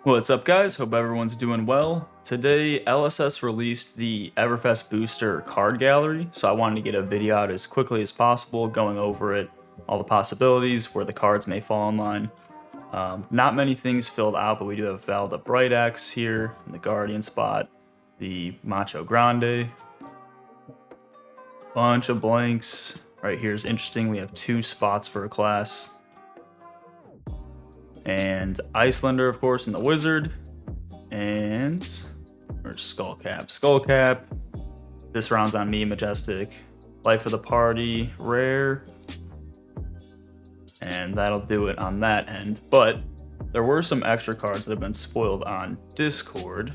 What's up, guys? Hope everyone's doing well. Today, LSS released the Everfest booster card gallery, so I wanted to get a video out as quickly as possible, going over it, all the possibilities, where the cards may fall in line. Not many things filled out, but we do have Valda Bright Axe here in the Guardian spot, the Macho Grande, bunch of blanks. Right here is interesting. We have 2 spots for a class. And Icelander, of course, in the Wizard. And Skullcap. Skullcap. This round's on me, Majestic. Life of the Party, Rare. And that'll do it on that end. But there were some extra cards that have been spoiled on Discord.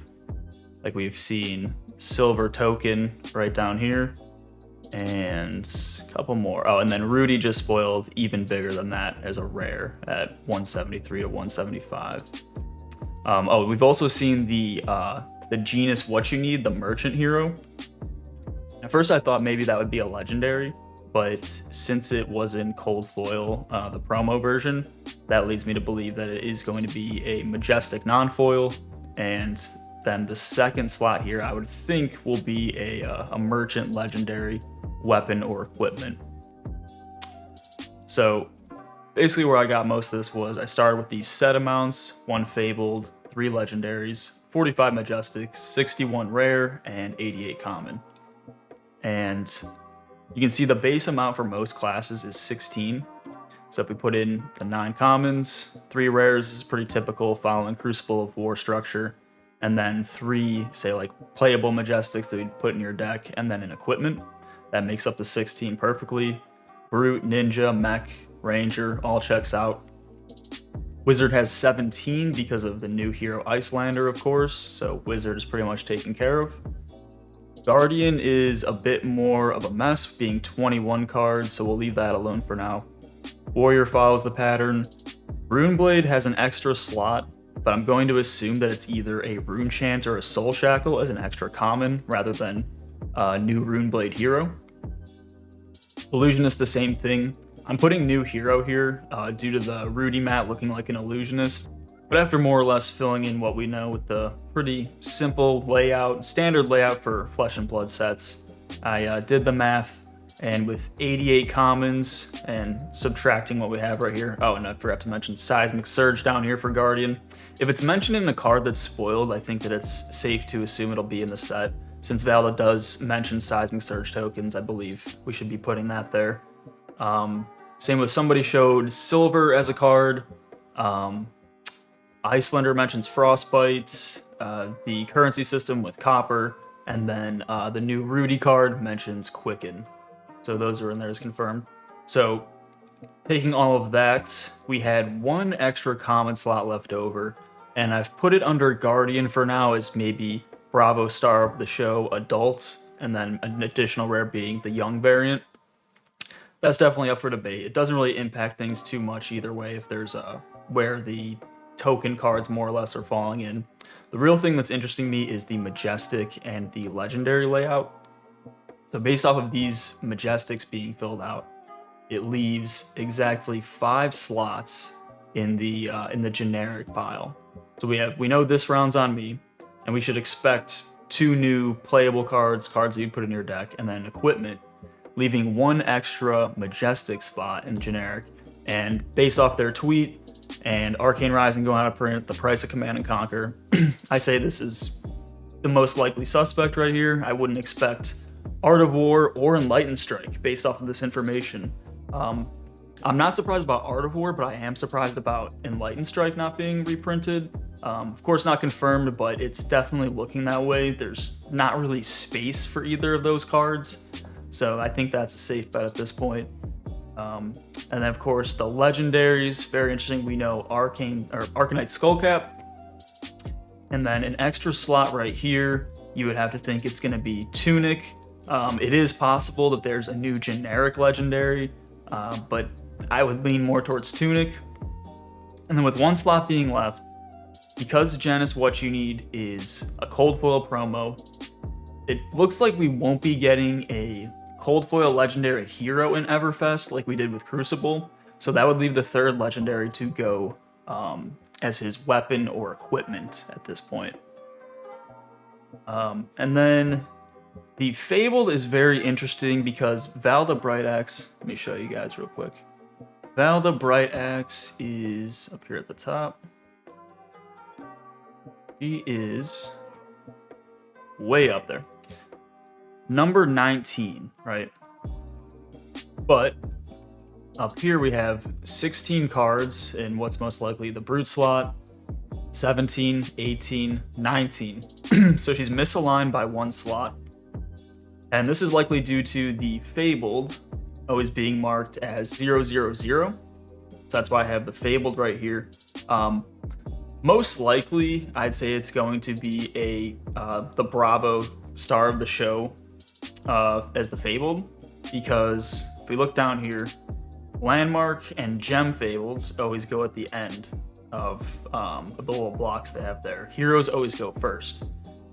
Like we've seen Silver Token right down here. And a couple more. Oh, and then Rudy just spoiled even bigger than that as a rare at 173 to 175. We've also seen the genus What You Need, the Merchant Hero. At first I thought maybe that would be a legendary, but since it was in cold foil, the promo version, that leads me to believe that it is going to be a Majestic non-foil, and then the second slot here I would think will be a Merchant legendary weapon or equipment. So basically where I got most of this was I started with these set amounts: 1 Fabled, 3 legendaries, 45 Majestics, 61 rare, and 88 common. And you can see the base amount for most classes is 16. So if we put in the 9 commons, 3 rares is pretty typical following Crucible of War structure, and then 3, say like playable Majestics that we'd put in your deck, and then an equipment. That makes up the 16 perfectly. Brute, Ninja, Mech, Ranger, all checks out. Wizard has 17 because of the new hero Icelander, of course, so Wizard is pretty much taken care of. Guardian is a bit more of a mess, being 21 cards, so we'll leave that alone for now. Warrior follows the pattern. Runeblade has an extra slot, but I'm going to assume that it's either a Rune Chant or a Soul Shackle as an extra common, rather than new Runeblade hero. Illusionist, the same thing. I'm putting new hero here due to the Rudy mat looking like an illusionist, but after more or less filling in what we know with the pretty simple layout, standard layout for Flesh and Blood sets, I did the math, and with 88 commons and subtracting what we have right here. Oh, and I forgot to mention Seismic Surge down here for Guardian. If it's mentioned in a card that's spoiled, I think that it's safe to assume it'll be in the set. Since Valda does mention Seismic Surge tokens, I believe we should be putting that there. Same with somebody showed Silver as a card. Icelander mentions Frostbite, the currency system with Copper, and then the new Rudy card mentions Quicken. So those are in there as confirmed. So taking all of that, we had 1 extra common slot left over, and I've put it under Guardian for now as maybe Bravo Star of the Show Adult, and then an additional rare being the Young variant. That's definitely up for debate. It doesn't really impact things too much either way if there's where the token cards more or less are falling in. The real thing that's interesting to me is the Majestic and the Legendary layout. So based off of these Majestics being filled out, it leaves exactly 5 slots in the generic pile. So we know this round's on me, and we should expect 2 new playable cards that you put in your deck, and then equipment, leaving 1 extra Majestic spot in generic. And based off their tweet and Arcane Rising going out of print, the price of Command and Conquer, I say this is the most likely suspect right here. I wouldn't expect Art of War or Enlightened Strike based off of this information. I'm not surprised about Art of War, but I am surprised about Enlightened Strike not being reprinted. Of course, not confirmed, but it's definitely looking that way. There's not really space for either of those cards, so I think that's a safe bet at this point. And then, of course, the legendaries, very interesting. We know Arcanite Skullcap, and then an extra slot right here. You would have to think it's going to be Tunic. It is possible that there's a new generic legendary, but I would lean more towards Tunic. And then with 1 slot being left, because Genus What You Need is a cold foil promo, it looks like we won't be getting a cold foil legendary hero in Everfest like we did with Crucible. So that would leave the 3rd legendary to go as his weapon or equipment at this point. And then the Fabled is very interesting because Valda Brightaxe, let me show you guys real quick. Valda Brightaxe is up here at the top. She is way up there. Number 19, right? But up here we have 16 cards in what's most likely the Brute slot, 17, 18, 19. So she's misaligned by one slot. And this is likely due to the Fabled always being marked as 000. So that's why I have the Fabled right here. Most likely, I'd say it's going to be the Bravo star of the show as the Fabled, because if we look down here, Landmark and Gem Fableds always go at the end of the little blocks they have there. Heroes always go first.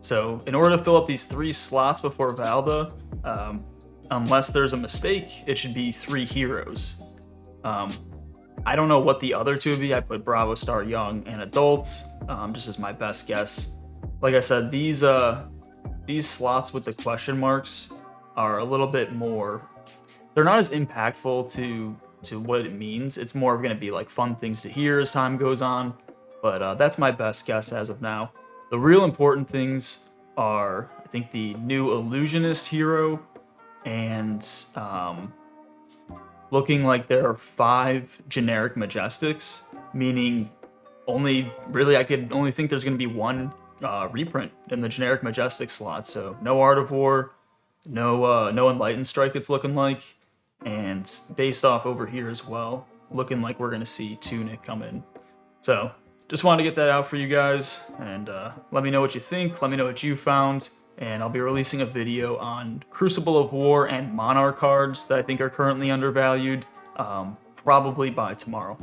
So in order to fill up these 3 slots before Valda, unless there's a mistake, it should be 3 heroes. I don't know what the other 2 would be. I put Bravo, Star, Young, and Adults, just as my best guess. Like I said, these slots with the question marks are a little bit more, they're not as impactful to what it means. It's more going to be like fun things to hear as time goes on, but that's my best guess as of now. The real important things are, I think, the new Illusionist hero, and looking like there are 5 generic Majestics, meaning I could only think there's going to be 1 reprint in the generic Majestic slot. So no Art of War, no Enlightened Strike it's looking like, and based off over here as well, looking like we're going to see Tunic come in. So just wanted to get that out for you guys, and let me know what you think, let me know what you found, and I'll be releasing a video on Crucible of War and Monarch cards that I think are currently undervalued, probably by tomorrow.